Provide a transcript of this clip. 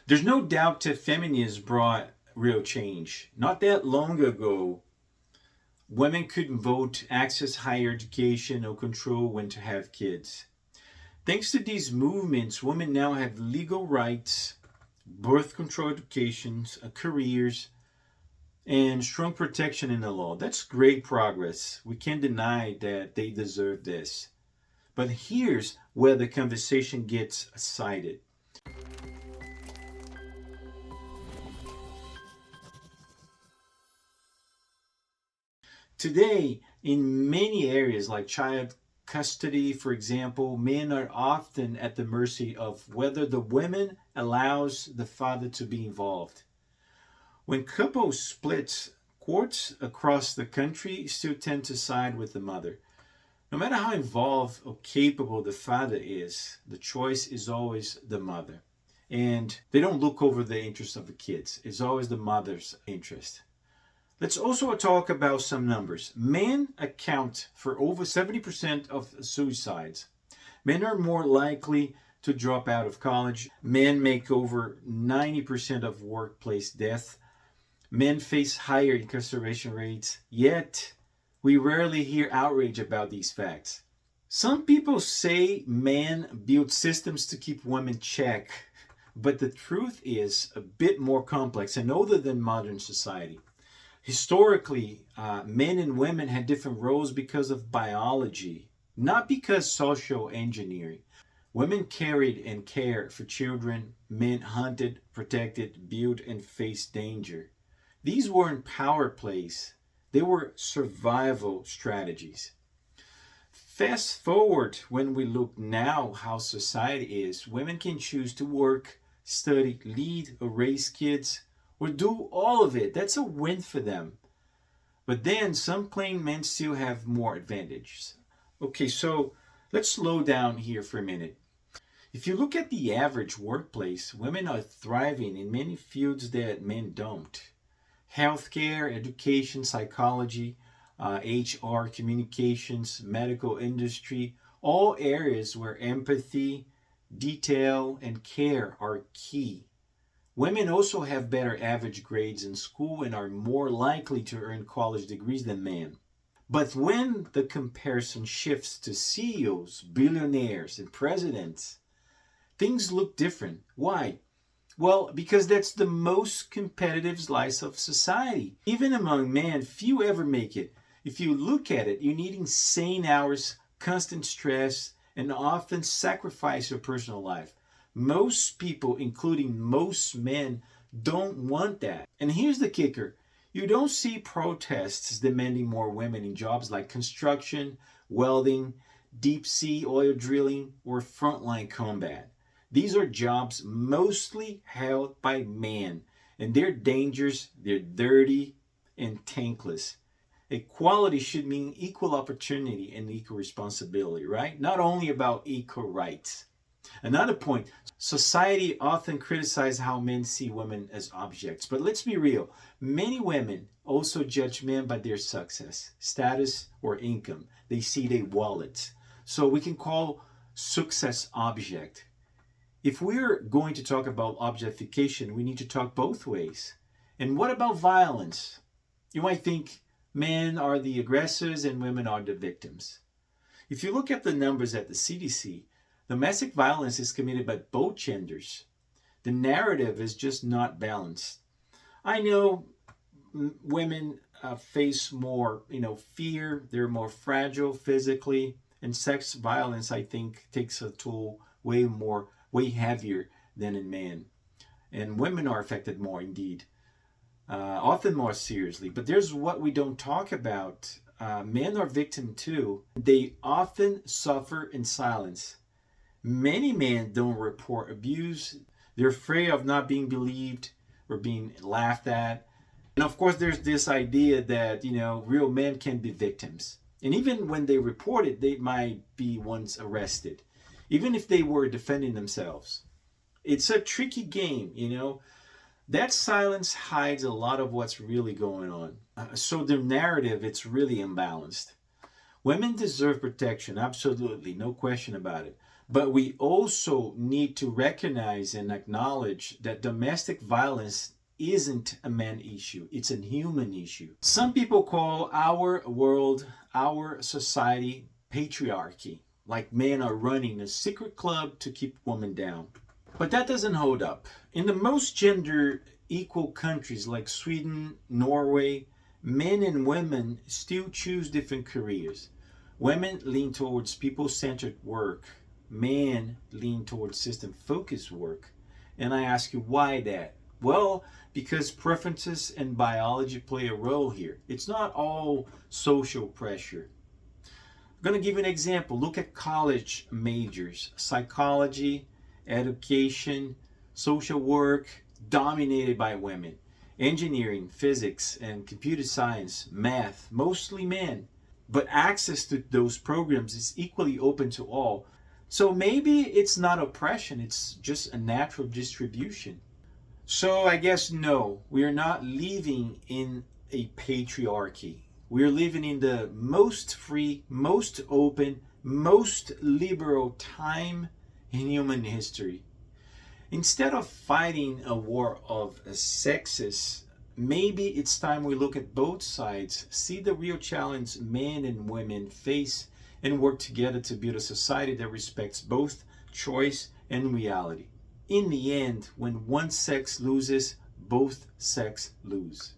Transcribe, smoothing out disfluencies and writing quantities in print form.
There's no doubt that feminism brought real change. Not that long ago, women couldn't vote, access higher education, or control when to have kids. Thanks to these movements, women now have legal rights, birth control educations, careers, and strong protection in the law. That's great progress. We can't deny that they deserve this. But here's where the conversation gets cited. Today, in many areas like child custody, for example, men are often at the mercy of whether the woman allows the father to be involved. When couples split, courts across the country still tend to side with the mother. No matter how involved or capable the father is, the choice is always the mother. And they don't look over the interests of the kids. It's always the mother's interest. Let's also talk about some numbers. Men account for over 70% of suicides. Men are more likely to drop out of college. Men make over 90% of workplace death. Men face higher incarceration rates. Yet, we rarely hear outrage about these facts. Some people say men build systems to keep women in check, but the truth is a bit more complex and older than modern society. Historically, men and women had different roles because of biology, not because social engineering. Women carried and cared for children, men hunted, protected, built, and faced danger. These weren't power plays, they were survival strategies. Fast forward when we look now how society is, women can choose to work, study, lead, or raise kids, or do all of it. That's a win for them. But then some claim men still have more advantages. Okay, so let's slow down here for a minute. If you look at the average workplace, women are thriving in many fields that men don't. Healthcare, education, psychology, HR, communications, medical industry, all areas where empathy, detail, and care are key. Women also have better average grades in school and are more likely to earn college degrees than men. But when the comparison shifts to CEOs, billionaires, and presidents, things look different. Why? Well, because that's the most competitive slice of society. Even among men, few ever make it. If you look at it, you need insane hours, constant stress, and often sacrifice your personal life. Most people, including most men, don't want that. And here's the kicker. You don't see protests demanding more women in jobs like construction, welding, deep sea oil drilling, or frontline combat. These are jobs mostly held by men, and they're dangerous, they're dirty, and thankless. Equality should mean equal opportunity and equal responsibility, right? Not only about equal rights. Another point, society often criticizes how men see women as objects. But let's be real, many women also judge men by their success, status, or income. They see their wallets. So we can call success object. If we're going to talk about objectification, we need to talk both ways. And what about violence? You might think men are the aggressors and women are the victims. If you look at the numbers at the CDC, domestic violence is committed by both genders. The narrative is just not balanced. I know women face more, fear. They're more fragile physically, and sex violence, I think, takes a toll way heavier than in men. And women are affected more, indeed, often more seriously. But there's what we don't talk about. Men are victims too. They often suffer in silence. Many men don't report abuse. They're afraid of not being believed or being laughed at. And of course, there's this idea that, real men can be victims. And even when they report it, they might be once arrested, even if they were defending themselves. It's a tricky game, That silence hides a lot of what's really going on. So the narrative, it's really imbalanced. Women deserve protection, absolutely, no question about it. But we also need to recognize and acknowledge that domestic violence isn't a man issue, it's a human issue. Some people call our world, our society, patriarchy, like men are running a secret club to keep women down. But that doesn't hold up. In the most gender equal countries like Sweden, Norway, men and women still choose different careers. Women lean towards people centered work, men lean towards system focused work. And I ask you, why that? Well, because preferences and biology play a role here. It's not all social pressure. I'm going to give you an example. Look at college majors: psychology, education, social work, dominated by women. Engineering, physics, and computer science, math, mostly men. But access to those programs is equally open to all. So maybe it's not oppression, it's just a natural distribution. So I guess no, we are not living in a patriarchy. We are living in the most free, most open, most liberal time in human history. Instead of fighting a war of sexes, maybe it's time we look at both sides, see the real challenge men and women face, and work together to build a society that respects both choice and reality. In the end, when one sex loses, both sex lose.